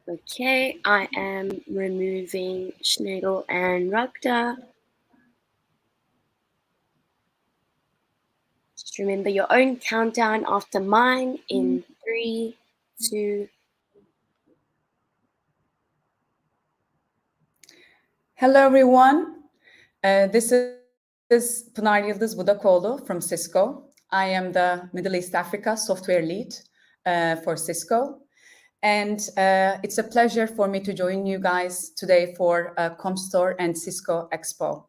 Okay, I am removing Schneidel and Rugda. Just remember your own countdown after mine in 3, 2. Hello, everyone. This is Pınar Yıldız Budakoğlu from Cisco. I am the Middle East Africa software lead for Cisco. And it's a pleasure for me to join you guys today for Comstor and Cisco Expo.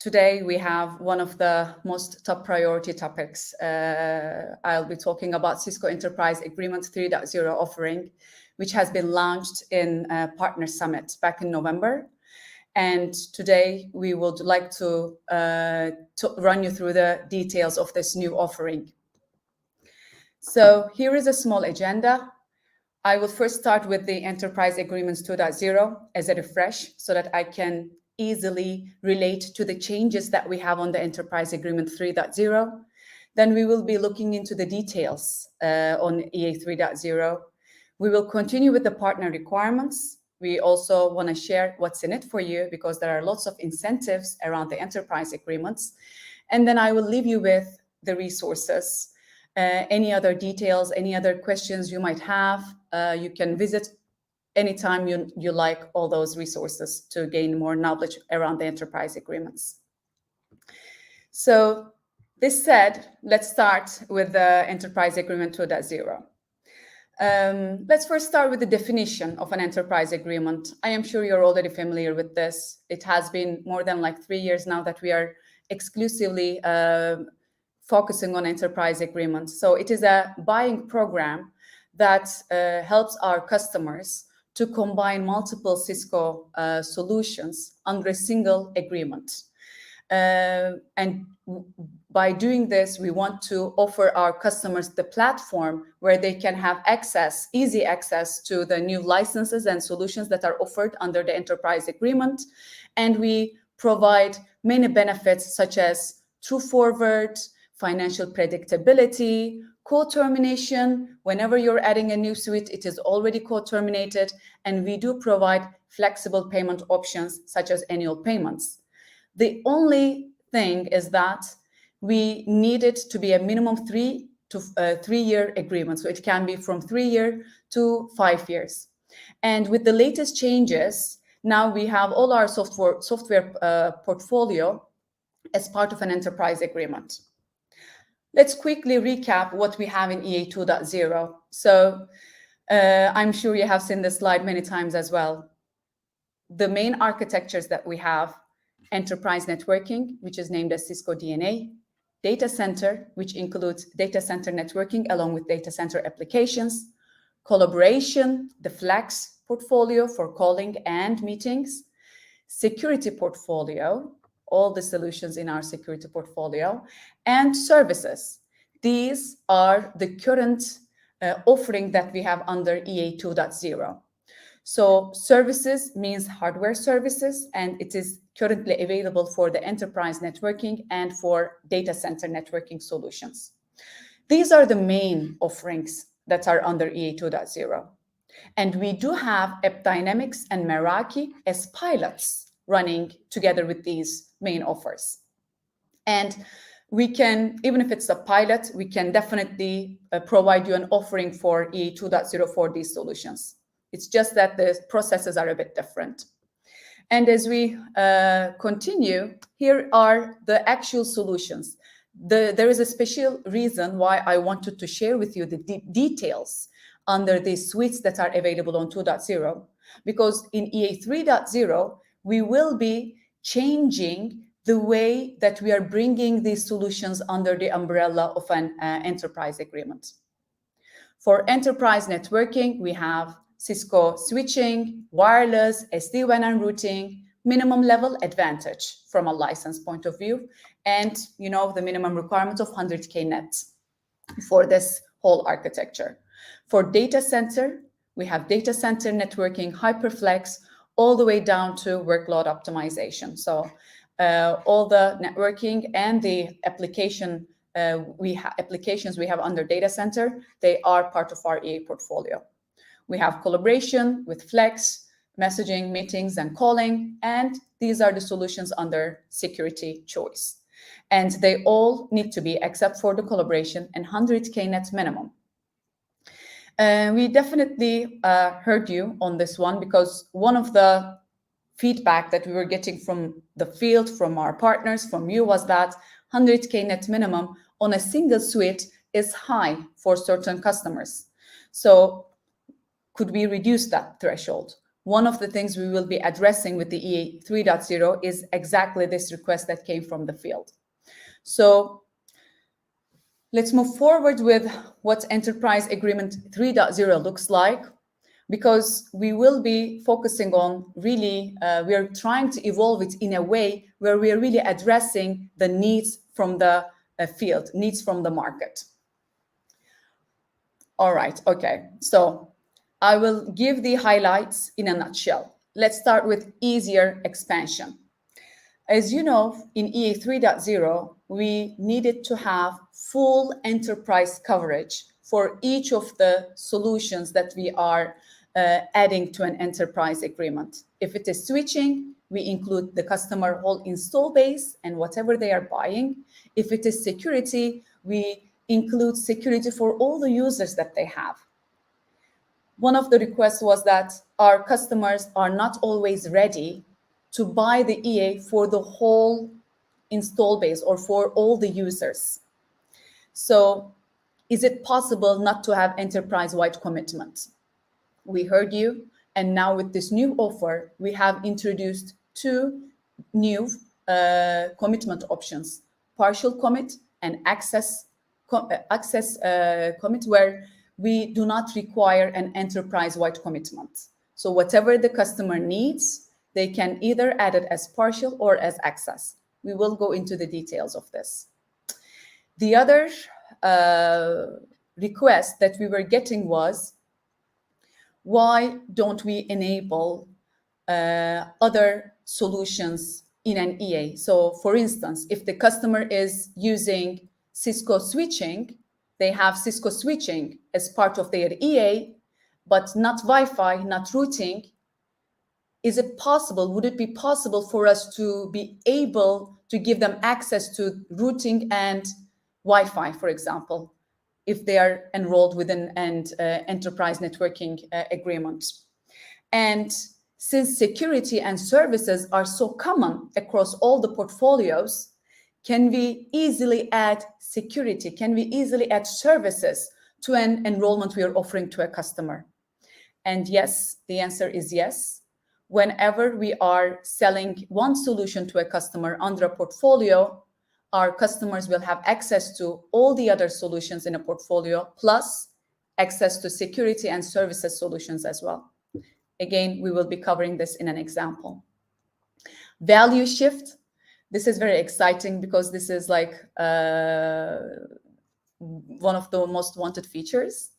Today we have one of the most top priority topics. I'll be talking about Cisco Enterprise Agreement 3.0 offering, which has been launched in Partner Summit back in November. And today we would like to run you through the details of this new offering. So here is a small agenda. I will first start with the Enterprise Agreements 2.0 as a refresh so that I can easily relate to the changes that we have on the Enterprise Agreement 3.0. Then we will be looking into the details on EA 3.0. We will continue with the partner requirements. We also want to share what's in it for you because there are lots of incentives around the enterprise agreements. And then I will leave you with the resources. Any other details, any other questions you might have, you can visit anytime you like all those resources to gain more knowledge around the enterprise agreements. So this said, let's start with the Enterprise Agreement 2.0. Let's first start with the definition of an enterprise agreement. I am sure you're already familiar with this. It has been more than 3 years now that we are exclusively focusing on enterprise agreements. So it is a buying program that helps our customers to combine multiple Cisco solutions under a single agreement. And by doing this, we want to offer our customers the platform where they can have access, easy access to the new licenses and solutions that are offered under the enterprise agreement. And we provide many benefits such as true forward, financial predictability, co-termination. Whenever you're adding a new suite, it is already co-terminated. And we do provide flexible payment options such as annual payments. The only thing is that we need it to be a minimum 3 to 3 year agreement. So it can be from 3 years to 5 years. And with the latest changes, now we have all our software portfolio as part of an enterprise agreement. Let's quickly recap what we have in EA 2.0. So I'm sure you have seen this slide many times as well. The main architectures that we have: enterprise networking, which is named as Cisco DNA, data center, which includes data center networking along with data center applications, collaboration, the Flex portfolio for calling and meetings, security portfolio, all the solutions in our security portfolio, and services. These are the current offering that we have under EA 2.0. So services means hardware services, and it is currently available for the enterprise networking and for data center networking solutions. These are the main offerings that are under EA 2.0. And we do have AppDynamics and Meraki as pilots running together with these main offers. And we can, even if it's a pilot, we can definitely provide you an offering for EA 2.0 for these solutions. It's just that the processes are a bit different. And as we continue, here are the actual solutions. There is a special reason why I wanted to share with you the details under the suites that are available on 2.0, because in EA 3.0, we will be changing the way that we are bringing these solutions under the umbrella of an enterprise agreement. For enterprise networking, we have Cisco switching, wireless, SD-WAN and routing, minimum level advantage from a license point of view, and the minimum requirement of 100K net for this whole architecture. For data center, we have data center networking, hyperflex, all the way down to workload optimization. So all the networking and the applications we have under data center, they are part of our EA portfolio. We have collaboration with Flex, messaging, meetings, and calling, and these are the solutions under security choice. And they all need to be, except for the collaboration, and 100K net minimum. We definitely heard you on this one, because one of the feedback that we were getting from the field, from our partners, from you, was that 100K net minimum on a single suite is high for certain customers. So could we reduce that threshold? One of the things we will be addressing with the EA 3.0 is exactly this request that came from the field. So let's move forward with what Enterprise Agreement 3.0 looks like, because we will be focusing on really, we are trying to evolve it in a way where we are really addressing the needs from the field, needs from the market. All right, okay. So I will give the highlights in a nutshell. Let's start with easier expansion. As you know, in EA 3.0, we needed to have full enterprise coverage for each of the solutions that we are adding to an enterprise agreement. If it is switching, we include the customer whole install base and whatever they are buying. If it is security, we include security for all the users that they have. One of the requests was that our customers are not always ready to buy the EA for the whole install base or for all the users. So is it possible not to have enterprise-wide commitment? We heard you, and now with this new offer, we have introduced two new commitment options: partial commit and access commit, where we do not require an enterprise-wide commitment. So whatever the customer needs, they can either add it as partial or as access. We will go into the details of this. The other request that we were getting was, why don't we enable other solutions in an EA? So for instance, if the customer is using Cisco switching, they have Cisco switching as part of their EA, but not Wi-Fi, not routing. Is it possible, would it be possible for us to be able to give them access to routing and Wi-Fi, for example, if they are enrolled within an enterprise networking agreement? And since security and services are so common across all the portfolios, can we easily add security? Can we easily add services to an enrollment we are offering to a customer? And yes, the answer is yes. Whenever we are selling one solution to a customer under a portfolio, our customers will have access to all the other solutions in a portfolio, plus access to security and services solutions as well. Again, we will be covering this in an example. Value shift. This is very exciting because this is like one of the most wanted features.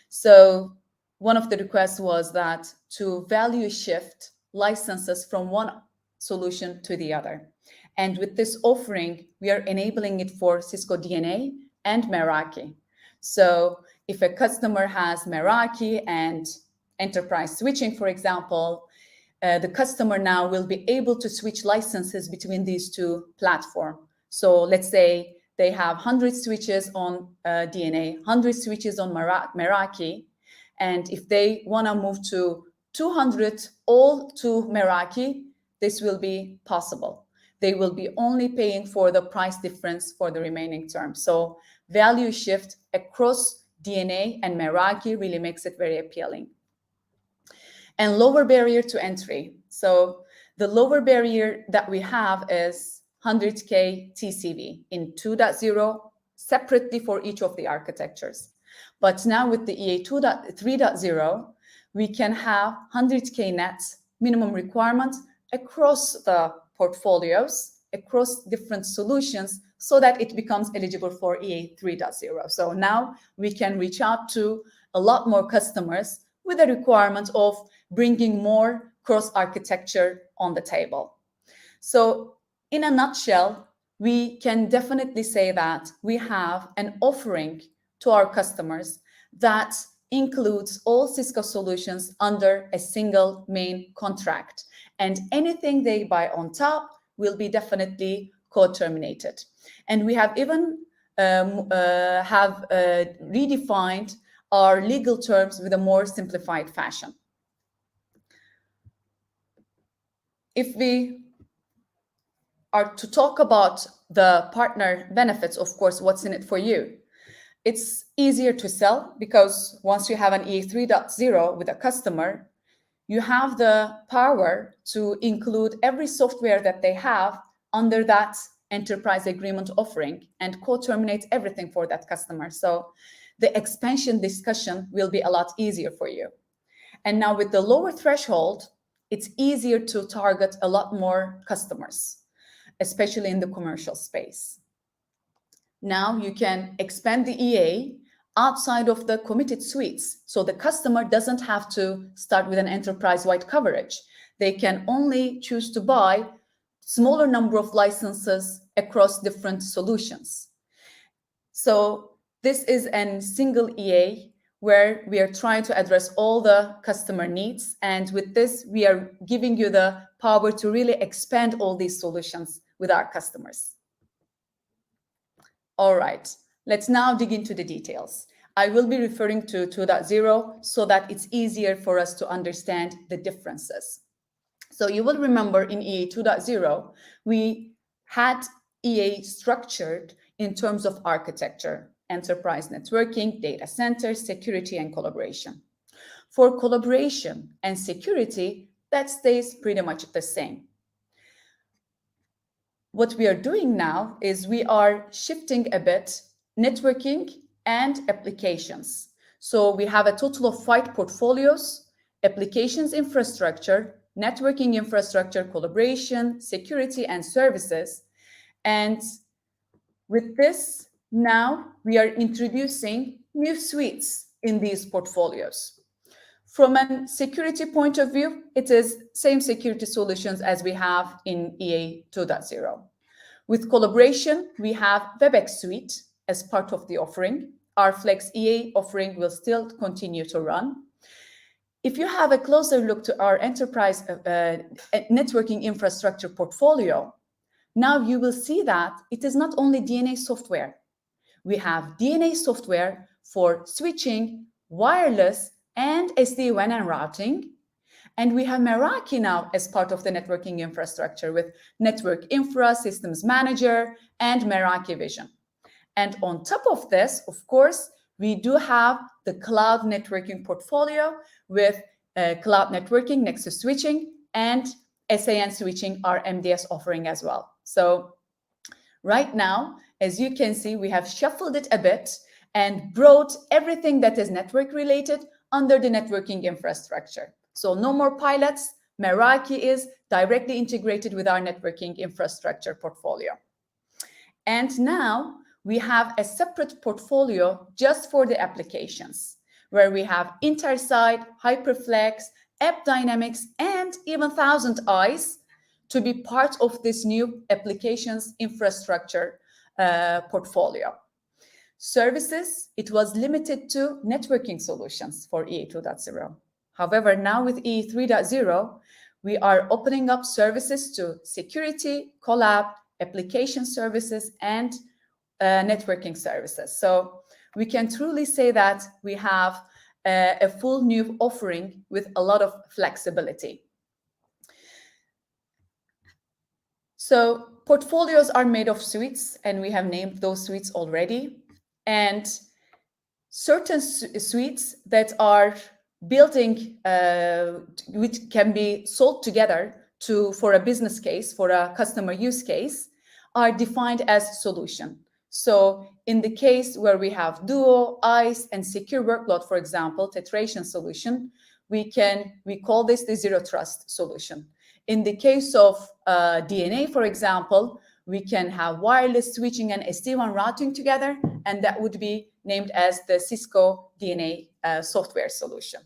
So one of the requests was that to value shift licenses from one solution to the other. And with this offering, we are enabling it for Cisco DNA and Meraki. So if a customer has Meraki and enterprise switching, for example, the customer now will be able to switch licenses between these two platforms. So let's say they have 100 switches on DNA, 100 switches on Meraki, and if they want to move to 200 all to Meraki, this will be possible. They will be only paying for the price difference for the remaining term. So value shift across DNA and Meraki really makes it very appealing. And lower barrier to entry. So the lower barrier that we have is 100K TCV in 2.0 separately for each of the architectures. But now with the EA 3.0, we can have 100K net minimum requirement across the portfolios, across different solutions, so that it becomes eligible for EA 3.0. So now we can reach out to a lot more customers with a requirement of bringing more cross-architecture on the table. So in a nutshell, we can definitely say that we have an offering to our customers that includes all Cisco solutions under a single main contract, and anything they buy on top will be definitely co-terminated. And we have even redefined our legal terms with a more simplified fashion. If we are to talk about the partner benefits, of course, what's in it for you? It's easier to sell because once you have an EA 3.0 with a customer, you have the power to include every software that they have under that enterprise agreement offering and co-terminate everything for that customer. So the expansion discussion will be a lot easier for you. And now with the lower threshold, it's easier to target a lot more customers, especially in the commercial space. Now you can expand the EA outside of the committed suites. So the customer doesn't have to start with an enterprise-wide coverage. They can only choose to buy smaller number of licenses across different solutions. So this is a single EA where we are trying to address all the customer needs. And with this, we are giving you the power to really expand all these solutions with our customers. All right, let's now dig into the details. I will be referring to 2.0 so that it's easier for us to understand the differences. So you will remember in EA 2.0, we had EA structured in terms of architecture, enterprise networking, data centers, security, and collaboration. For collaboration and security, that stays pretty much the same. What we are doing now is we are shifting a bit networking and applications. So we have a total of 5 portfolios: applications infrastructure, networking infrastructure, collaboration, security, and services. And with this, now we are introducing new suites in these portfolios. From a security point of view, it is same security solutions as we have in EA 2.0. With collaboration, we have WebEx Suite as part of the offering. Our Flex EA offering will still continue to run. If you have a closer look to our enterprise networking infrastructure portfolio, now you will see that it is not only DNA software. We have DNA software for switching, wireless, and SD-WAN and routing. And we have Meraki now as part of the networking infrastructure with Network Infra, Systems Manager, and Meraki Vision. And on top of this, of course, we do have the cloud networking portfolio with cloud networking, Nexus switching, and SAN switching, our MDS offering as well. So right now, as you can see, we have shuffled it a bit and brought everything that is network related under the networking infrastructure. So no more pilots. Meraki is directly integrated with our networking infrastructure portfolio. And now we have a separate portfolio just for the applications, where we have Intersight, Hyperflex, App Dynamics, and even Thousand Eyes to be part of this new applications infrastructure portfolio. Services, it was limited to networking solutions for EA 2.0. However, now with EA 3.0, we are opening up services to security, collab, application services, and networking services. So we can truly say that we have a full new offering with a lot of flexibility. So portfolios are made of suites, and we have named those suites already. And certain suites that are building, which can be sold together for a business case, for a customer use case, are defined as solution. So in the case where we have Duo, ICE, and secure workload, for example, tetration solution, we call this the zero trust solution. In the case of DNA, for example, we can have wireless switching and SD-WAN routing together, and that would be named as the Cisco DNA software solution.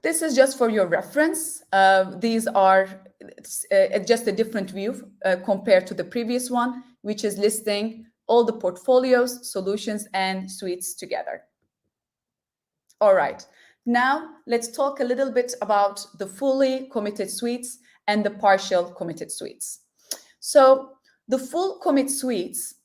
This is just for your reference. These are just a different view compared to the previous one, which is listing all the portfolios, solutions, and suites together. All right, now let's talk a little bit about the fully committed suites and the partial committed suites. So the full commit suites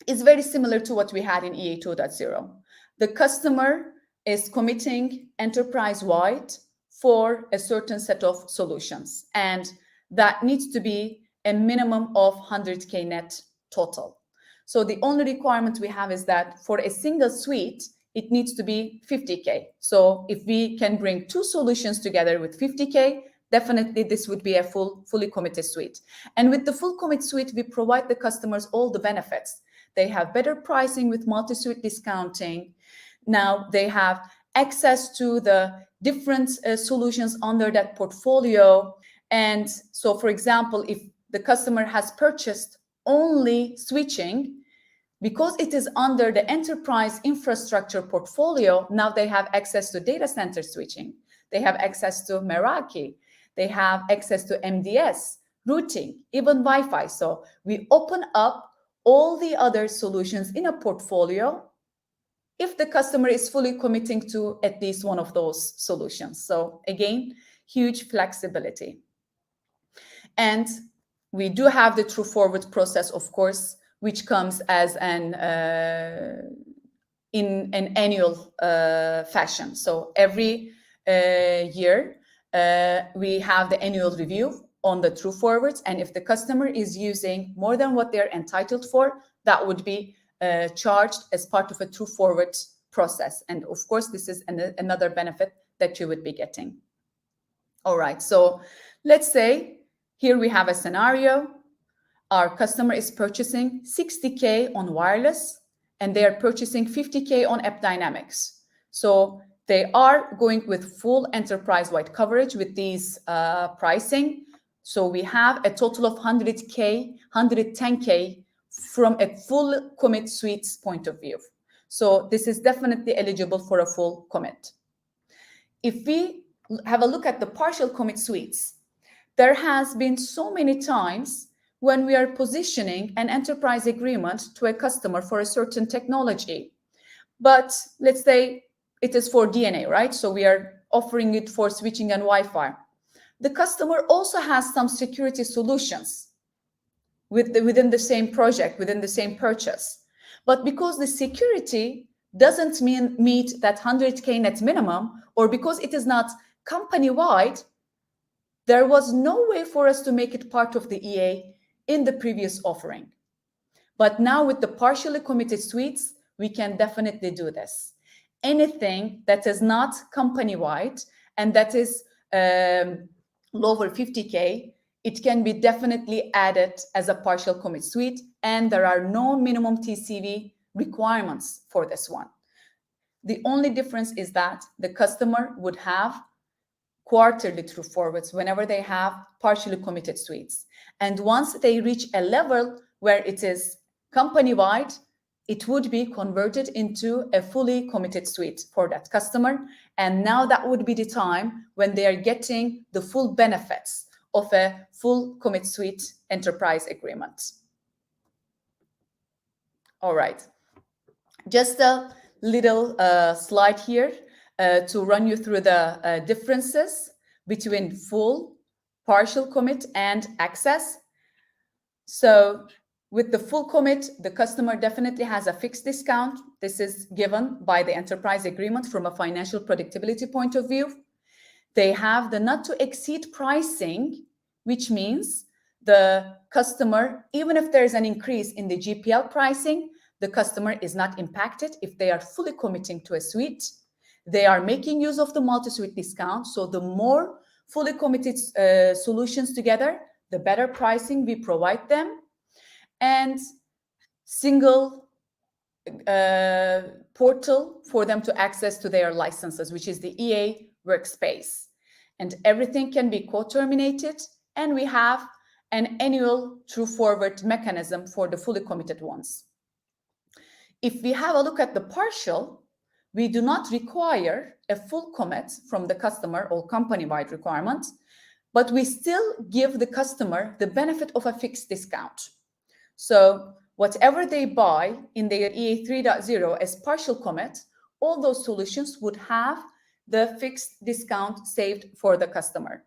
is very similar to what we had in EA 2.0. The customer is committing enterprise-wide for a certain set of solutions, and that needs to be a minimum of 100K net total. So the only requirement we have is that for a single suite, it needs to be 50K. So if we can bring two solutions together with 50K, definitely this would be a fully committed suite. And with the full commit suite, we provide the customers all the benefits. They have better pricing with multi-suite discounting. Now they have access to the different solutions under that portfolio. And so, for example, if the customer has purchased only switching, because it is under the enterprise infrastructure portfolio, now they have access to data center switching. They have access to Meraki. They have access to MDS, routing, even Wi-Fi. So we open up all the other solutions in a portfolio if the customer is fully committing to at least one of those solutions. So again, huge flexibility. And we do have the true forward process, of course, which comes as an in an annual fashion. So every year we have the annual review on the true forwards, and if the customer is using more than what they're entitled for, that would be charged as part of a true forward process. And of course, this is another benefit that you would be getting. All right, so let's say here we have a scenario. Our customer is purchasing 60K on wireless, and they are purchasing 50K on App Dynamics. So they are going with full enterprise-wide coverage with these pricing. So we have a total of 100K, 110K from a full commit suites point of view. So this is definitely eligible for a full commit. If we have a look at the partial commit suites, there has been so many times when we are positioning an enterprise agreement to a customer for a certain technology. But let's say it is for DNA, right? So we are offering it for switching and Wi-Fi. The customer also has some security solutions within the same project, within the same purchase. But because the security doesn't meet that 100K net minimum, or because it is not company-wide, there was no way for us to make it part of the EA in the previous offering. But now with the partially committed suites, we can definitely do this. Anything that is not company-wide and that is lower 50K, it can be definitely added as a partial commit suite, and there are no minimum TCV requirements for this one. The only difference is that the customer would have quarterly true forwards whenever they have partially committed suites. And once they reach a level where it is company-wide, it would be converted into a fully committed suite for that customer. And now that would be the time when they are getting the full benefits of a full commit suite enterprise agreement. All right, just a little slide here to run you through the differences between full, partial commit, and access. So with the full commit, the customer definitely has a fixed discount. This is given by the enterprise agreement from a financial predictability point of view. They have the not to exceed pricing, which means the customer, even if there's an increase in the GPL pricing, the customer is not impacted if they are fully committing to a suite. They are making use of the multi-suite discount. So the more fully committed solutions together, the better pricing we provide them. And single portal for them to access to their licenses, which is the EA workspace. And everything can be co-terminated. And we have an annual true forward mechanism for the fully committed ones. If we have a look at the partial, we do not require a full commit from the customer or company-wide requirement, but we still give the customer the benefit of a fixed discount. So whatever they buy in their EA 3.0 as partial commit, all those solutions would have the fixed discount saved for the customer.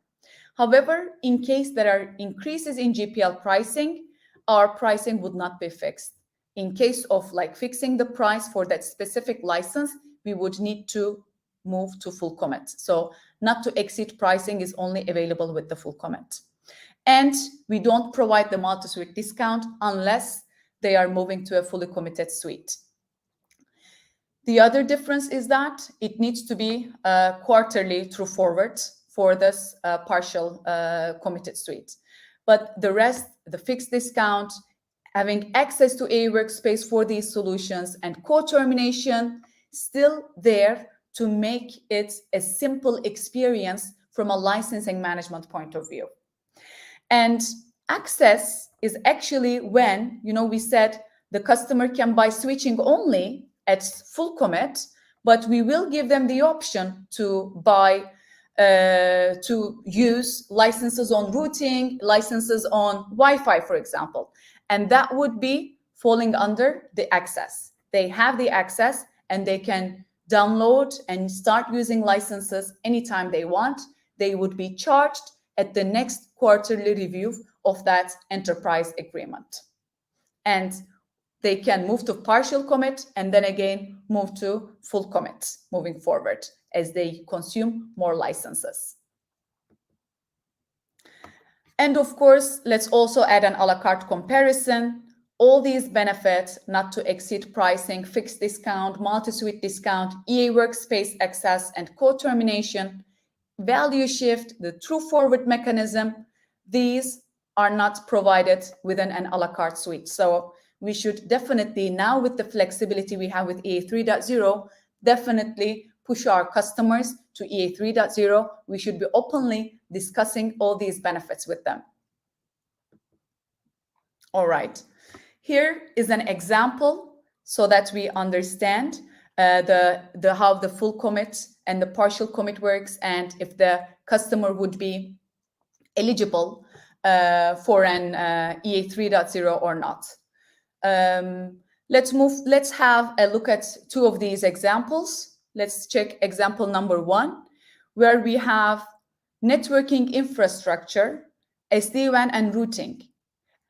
However, in case there are increases in GPL pricing, our pricing would not be fixed. In case of like fixing the price for that specific license, we would need to move to full commit. So not to exceed pricing is only available with the full commit. And we don't provide the multi-suite discount unless they are moving to a fully committed suite. The other difference is that it needs to be quarterly through forward for this partial committed suite. But the rest, the fixed discount, having access to a workspace for these solutions and co-termination, still there to make it a simple experience from a licensing management point of view. And access is actually when, we said the customer can buy switching only at full commit, but we will give them the option to buy, to use licenses on routing, licenses on Wi-Fi, for example. And that would be falling under the access. They have the access and they can download and start using licenses anytime they want. They would be charged at the next quarterly review of that enterprise agreement. And they can move to partial commit and then again move to full commit moving forward as they consume more licenses. And of course, let's also add an a la carte comparison. All these benefits, not to exceed pricing, fixed discount, multi-suite discount, EA workspace access, and co-termination, value shift, the true forward mechanism, these are not provided within an a la carte suite. So we should definitely, now with the flexibility we have with EA 3.0, definitely push our customers to EA 3.0. We should be openly discussing all these benefits with them. All right, here is an example so that we understand how the full commit and the partial commit works, and if the customer would be eligible for an EA 3.0 or not. Let's have a look at two of these examples. Let's check example number 1, where we have networking infrastructure, SD-WAN and routing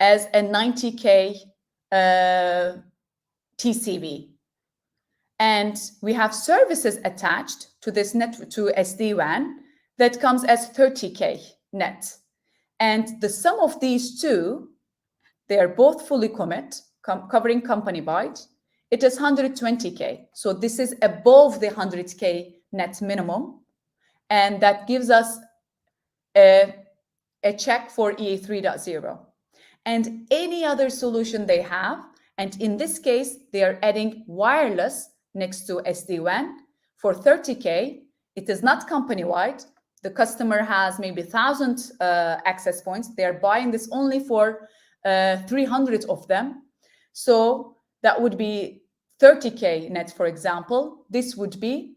as a 90K TCV. And we have services attached to this to SD-WAN that comes as 30K net. And the sum of these two, they are both fully commit, covering company-wide. It is 120K. So this is above the 100K net minimum. And that gives us a check for EA 3.0. And any other solution they have, and in this case, they are adding wireless next to SD-WAN for 30K. It is not company-wide. The customer has maybe 1,000 access points. They are buying this only for 300 of them. So that would be 30K net, for example. This would be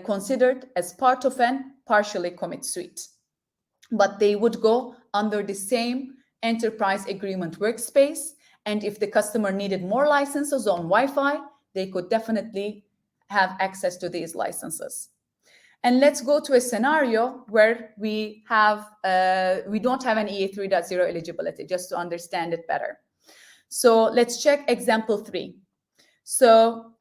considered as part of an partially commit suite. But they would go under the same enterprise agreement workspace. And if the customer needed more licenses on Wi-Fi, they could definitely have access to these licenses. And let's go to a scenario where we don't have an EA 3.0 eligibility, just to understand it better. So let's check example 3. So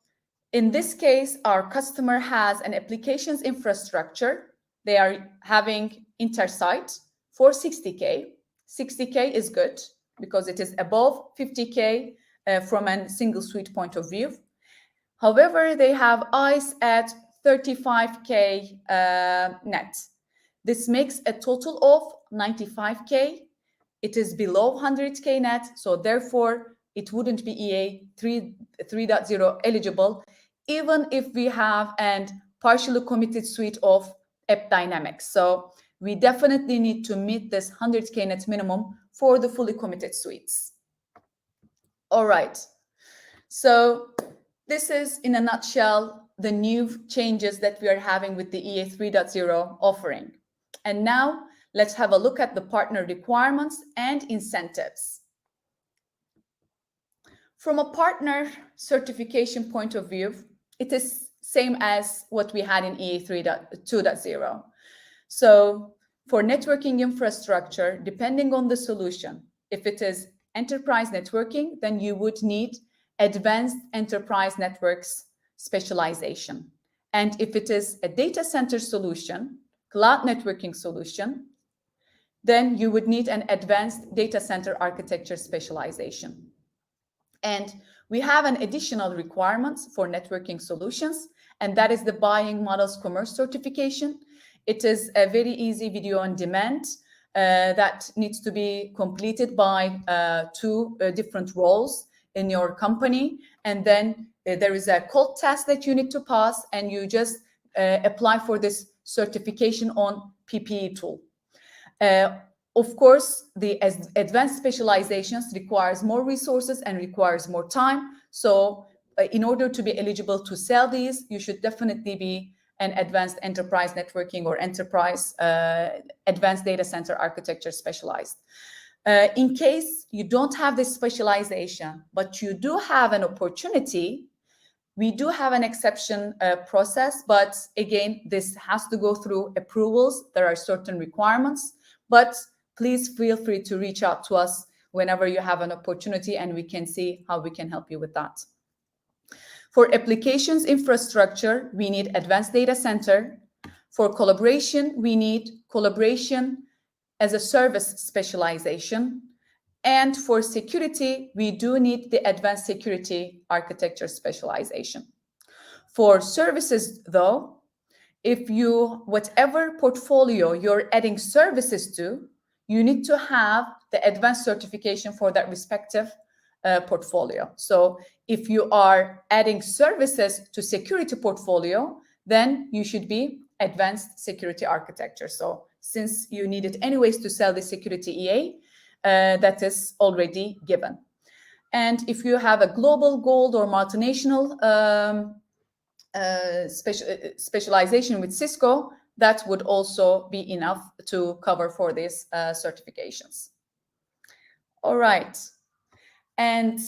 in this case, our customer has an applications infrastructure. They are having intersite for 60K. 60K is good because it is above 50K from a single suite point of view. However, they have ICE at 35K net. This makes a total of 95K. It is below 100K net, so therefore it wouldn't be EA 3.0 eligible, even if we have a partially committed suite of App Dynamics. So we definitely need to meet this 100K net minimum for the fully committed suites. All right, so this is in a nutshell the new changes that we are having with the EA 3.0 offering. And now let's have a look at the partner requirements and incentives. From a partner certification point of view, it is same as what we had in EA 2.0. So for networking infrastructure, depending on the solution, if it is enterprise networking, then you would need advanced enterprise networks specialization. And if it is a data center solution, cloud networking solution, then you would need an advanced data center architecture specialization. And we have an additional requirements for networking solutions, and that is the buying models commerce certification. It is a very easy video on demand that needs to be completed by two different roles in your company. And then there is a code test that you need to pass, and you just apply for this certification on PPE tool. Of course, the advanced specializations requires more resources and requires more time. So in order to be eligible to sell these, you should definitely be an advanced enterprise networking or enterprise advanced data center architecture specialized. In case you don't have this specialization, but you do have an opportunity, we do have an exception process, but again, this has to go through approvals. There are certain requirements, but please feel free to reach out to us whenever you have an opportunity, and we can see how we can help you with that. For applications infrastructure, we need advanced data center. For collaboration, we need collaboration as a service specialization. And for security, we do need the advanced security architecture specialization. For services, though, if you, whatever portfolio you're adding services to, you need to have the advanced certification for that respective portfolio. So if you are adding services to security portfolio, then you should be advanced security architecture. So since you need it anyways to sell the security EA, that is already given. And if you have a global, gold, or multinational specialization with Cisco, that would also be enough to cover for these certifications. All right. And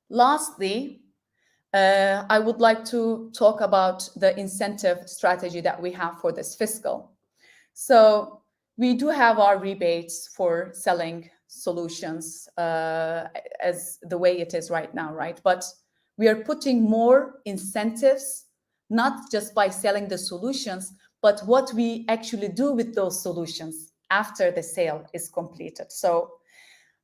lastly, I would like to talk about the incentive strategy that we have for this fiscal. So we do have our rebates for selling solutions as the way it is right now, right? But we are putting more incentives, not just by selling the solutions, but what we actually do with those solutions after the sale is completed. So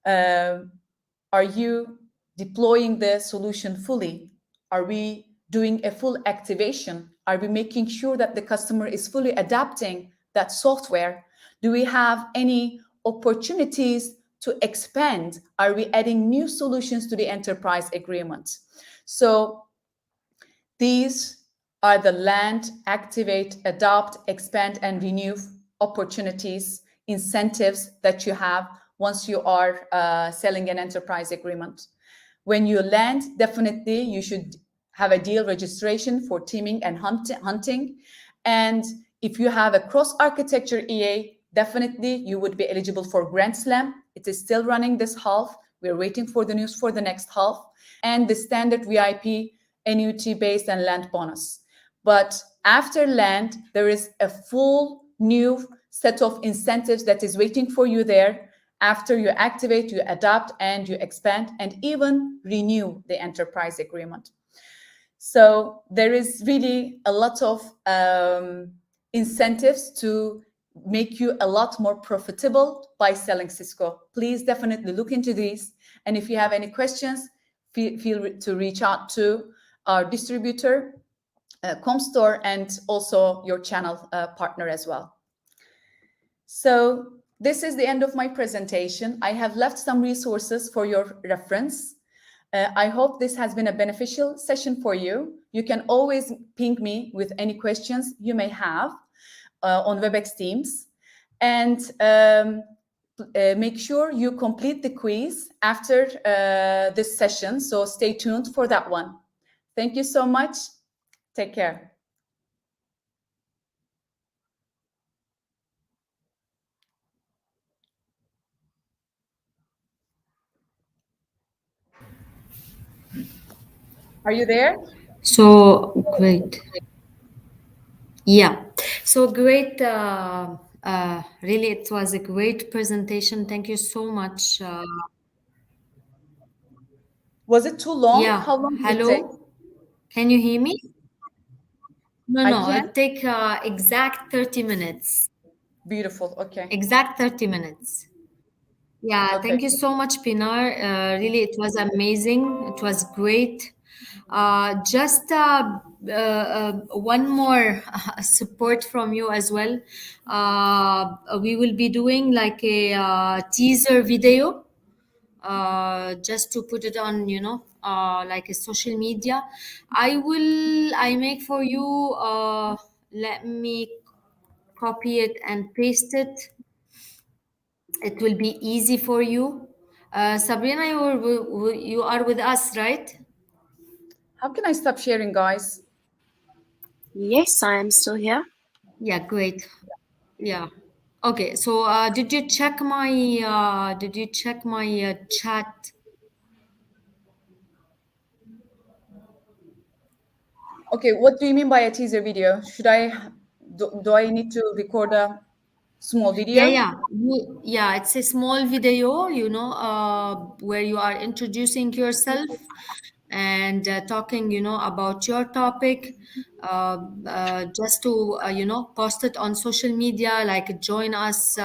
are you deploying the solution fully? Are we doing a full activation? Are we making sure that the customer is fully adapting that software? Do we have any opportunities to expand? Are we adding new solutions to the enterprise agreement? So these are the land, activate, adopt, expand, and renew opportunities, incentives that you have once you are selling an enterprise agreement. When you land, definitely you should have a deal registration for teaming and hunting. And if you have a cross-architecture EA, definitely you would be eligible for Grand Slam. It is still running this half. We're waiting for the news for the next half. And the standard VIP, annuity-based, and land bonus. But after land, there is a full new set of incentives that is waiting for you there. After you activate, you adapt, and you expand, and even renew the enterprise agreement. So there is really a lot of incentives to make you a lot more profitable by selling Cisco. Please definitely look into these. And if you have any questions, feel free to reach out to our distributor, Comstor, and also your channel partner as well. So this is the end of my presentation. I have left some resources for your reference. I hope this has been a beneficial session for you. You can always ping me with any questions you may have on WebEx Teams. And make sure you complete the quiz after this session. So stay tuned for that one. Thank you so much. Take care. Are you there? So great. Yeah. So great. Really, it was a great presentation. Thank you so much. Was it too long? Yeah. How long did it take? Hello. Can you hear me? No, I no. can. It take exact 30 minutes. Beautiful. Okay. Exact 30 minutes. Yeah, Okay. thank you so much, Pinar. Really, it was amazing. It was great. Just one more support from you as well. We will be doing like a teaser video just to put it on, like a social media. I make for you, let me copy it and paste it. It will be easy for you. Sabrina, you are with us, right? How can I stop sharing, guys? Yes, I am still here. Yeah, great. Yeah. Okay. So, did you check my chat? Okay, what do you mean by a teaser video? Do I need to record a small Yeah, video? yeah. Yeah, it's a small video, where you are introducing yourself and talking, about your topic, just to, post it on social media, like join us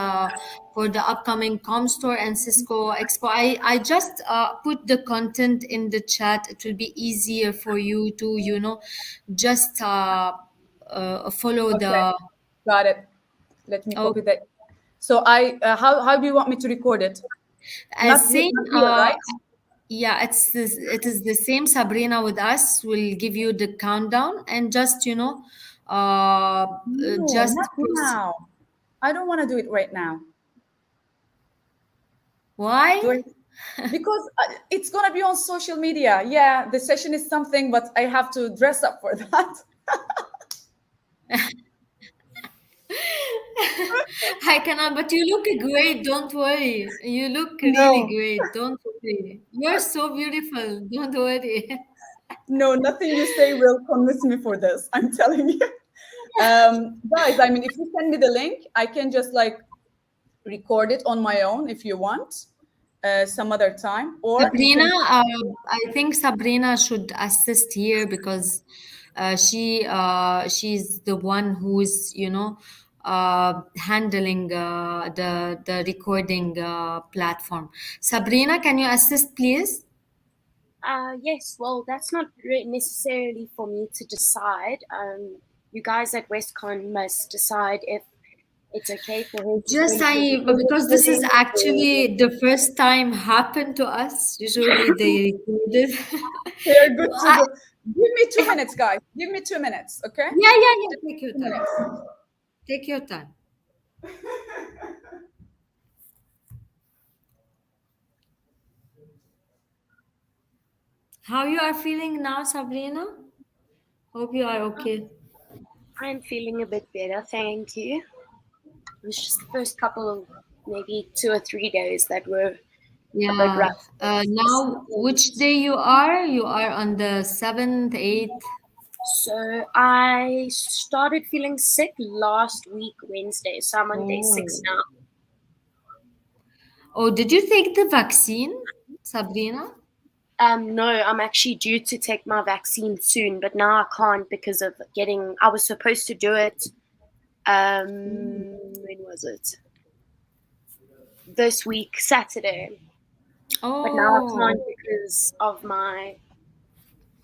for the upcoming Comstor and Cisco Expo. I just put the content in the chat. It will be easier for you to, just follow Okay, the. got it. Let me Oh, copy that. So how do you want me to record it? same. Not here, right? Yeah, it is the same. Sabrina with us will give you the countdown and just, No, just not now. I don't want to do it right now. Do why? I? Because it's gonna be on social media. Yeah, the session is something, but I have to dress up for that. I cannot, but you look great. Don't worry. You look really No, great. Don't worry. You're so beautiful. Don't worry. no, nothing you say will convince me for this. I'm telling you. Guys, I mean, if you send me the link, I can just like record it on my own if you want, some other time, or you Sabrina, can. I think Sabrina should assist here because she's the one who's, handling the recording platform. Sabrina, can you assist, please? Yes, well, that's not necessarily for me to decide. You guys at Westcon must decide if it's okay for her to Just simply I record it because for this is them. Or... actually the first time happened to us. Usually they recorded. They are good to I, go. Give me 2 minutes, guys. Give me 2 minutes, okay? yeah, yeah, yeah. Just Take your 2 minutes. time. Take your time. How you are feeling now, Sabrina? Hope you are okay. I'm feeling a bit better, thank you. It was just the first couple of maybe 2 or 3 days that were a bit Yeah. rough. Now, which day you are? You are on the 7th, 8th. So I started feeling sick last week, Wednesday. So I'm on day 6 Oh. now. Oh, did you take the vaccine, Sabrina? No, I'm actually due to take my vaccine soon, but now I can't because of getting. I was supposed to do it. When was it? This week, Saturday. But now I Oh. can't because of my.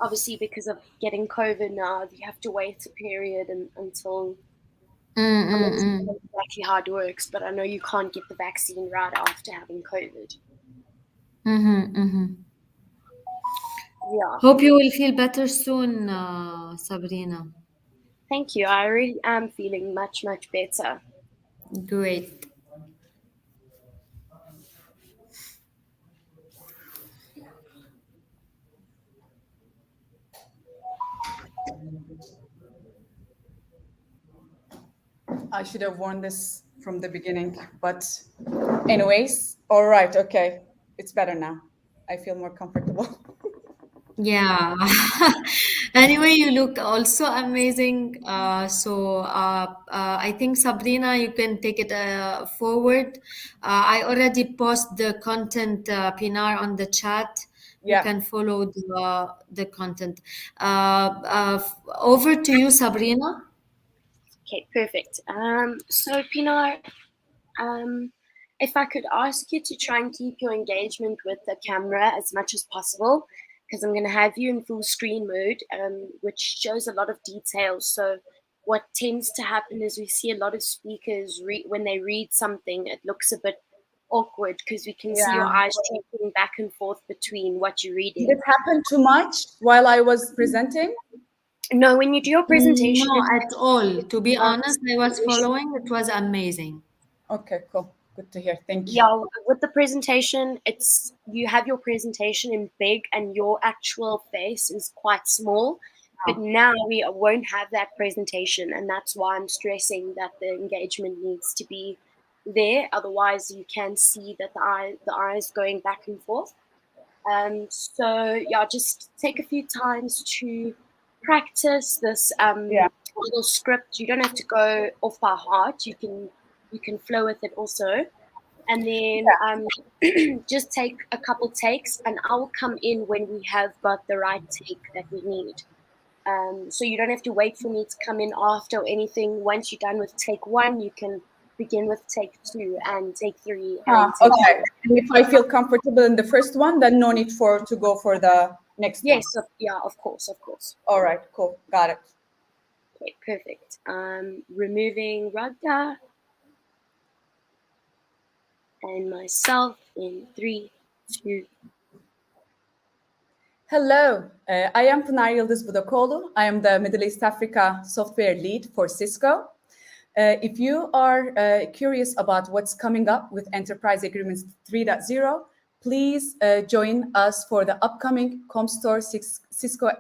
Obviously, because of getting COVID now, you have to wait a period until. I'm not Mm-mm-mm. sure exactly how it works, but I know you can't get the vaccine right after having COVID. Mm-hmm, mm-hmm. Yeah. Hope you will feel better soon, Sabrina. Thank you. I really am feeling much, much better. Great. I should have worn this from the beginning, but anyways, all right, okay. It's better now. I feel more comfortable. Yeah. Anyway, you look also amazing. I think Sabrina, you can take it forward. I already post the content, Pinar, on the chat. You Yeah. can follow the content. Over to you, Sabrina. Okay, perfect. So Pinar, if I could ask you to try and keep your engagement with the camera as much as possible, because I'm going to have you in full screen mode, which shows a lot of details. So what tends to happen is we see a lot of speakers when they read something, it looks a bit awkward because we can see your Yeah. eyes changing back and forth between what you're Did it reading. happen too much while I was presenting? No, when you do your presentation, No, at all. To be not honest, I was following. It was amazing. Okay, cool. Good to hear. Thank you. yeah, with the presentation, it's you have your presentation in big and your actual face is quite small. But now we won't have that presentation, and that's why I'm stressing that the engagement needs to be there. Otherwise, you can see that the eyes going back and forth. So yeah, just take a few times to practice this Yeah. little script. You don't have to go off by heart. You can flow with it also, and then just take a couple takes, and I'll come in when we have got the right take that we need. So you don't have to wait for me to come in after or anything. Once you're done with take one, you can begin with take two and take three and take Okay. four. And if I feel comfortable in the first one, then no need to go for the next one. Yes, yeah, of course. All right, cool. Got it. Okay, perfect. Removing Ragda and myself in 3, 2. Hello, I am Pınar Yıldız Budakoglu. I am the Middle East Africa software lead for Cisco. If you are curious about what's coming up with Enterprise Agreements 3.0, please join us for the upcoming Comstor Cisco.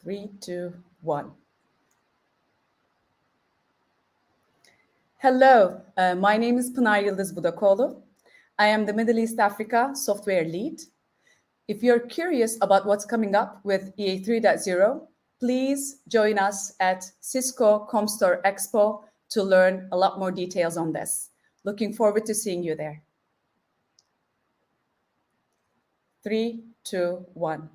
3, 2, 1. Hello, my name is Pınar Yıldız Budakoglu. I am the Middle East Africa software lead. If you're curious about what's coming up with EA 3.0, please join us at Cisco-Comstor Expo to learn a lot more details on this. Looking forward to seeing you there. 3, 2, 1.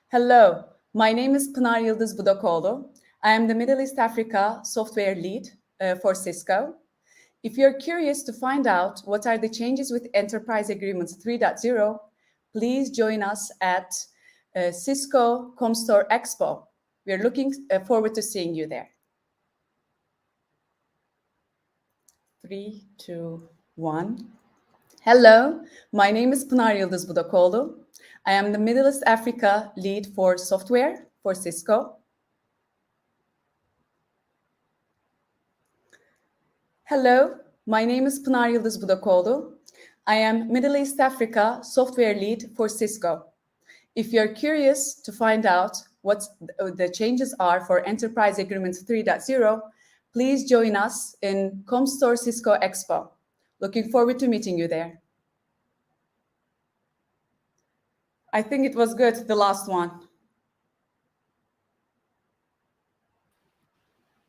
Hello, my name is Pınar Yıldız Budakoglu. I am the Middle East Africa software lead for Cisco. If you're curious to find out what are the changes with Enterprise Agreements 3.0, please join us at Cisco-Comstor Expo. We're looking forward to seeing you there. 3, 2, 1. Hello, my name is Pınar Yıldız Budakoglu. I am the Middle East Africa lead for software for Cisco. Hello, my name is Pınar Yıldız Budakoglu. I am Middle East Africa software lead for Cisco. If you're curious to find out what the changes are for Enterprise Agreements 3.0, please join us in Comstor Cisco Expo. Looking forward to meeting you there. I think it was good, the last one.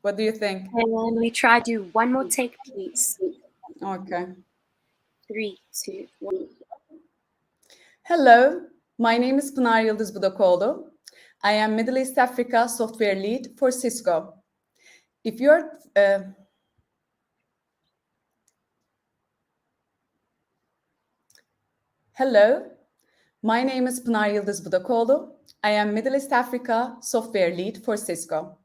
What do you think? And we try to do one more take, please. Okay. 3, 2, 1. Hello, my name is Pınar Yıldız Budakoglu. I am Middle East Africa software lead for Cisco. If you're Hello, my name is Pınar Yıldız Budakoglu. I am Middle East Africa software lead for Cisco.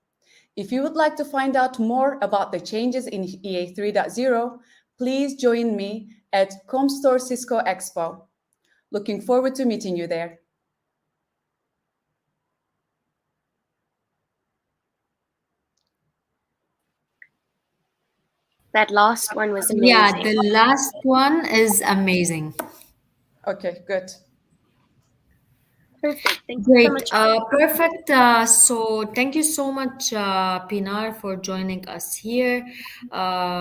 If you would like to find out more about the changes in EA 3.0, please join me at Comstor Cisco Expo. Looking forward to meeting you there. That last one was amazing. Yeah, the last one is amazing. Okay, good. Perfect. Thank you Great. so much. Perfect. So thank you so much, Pinar, for joining us here.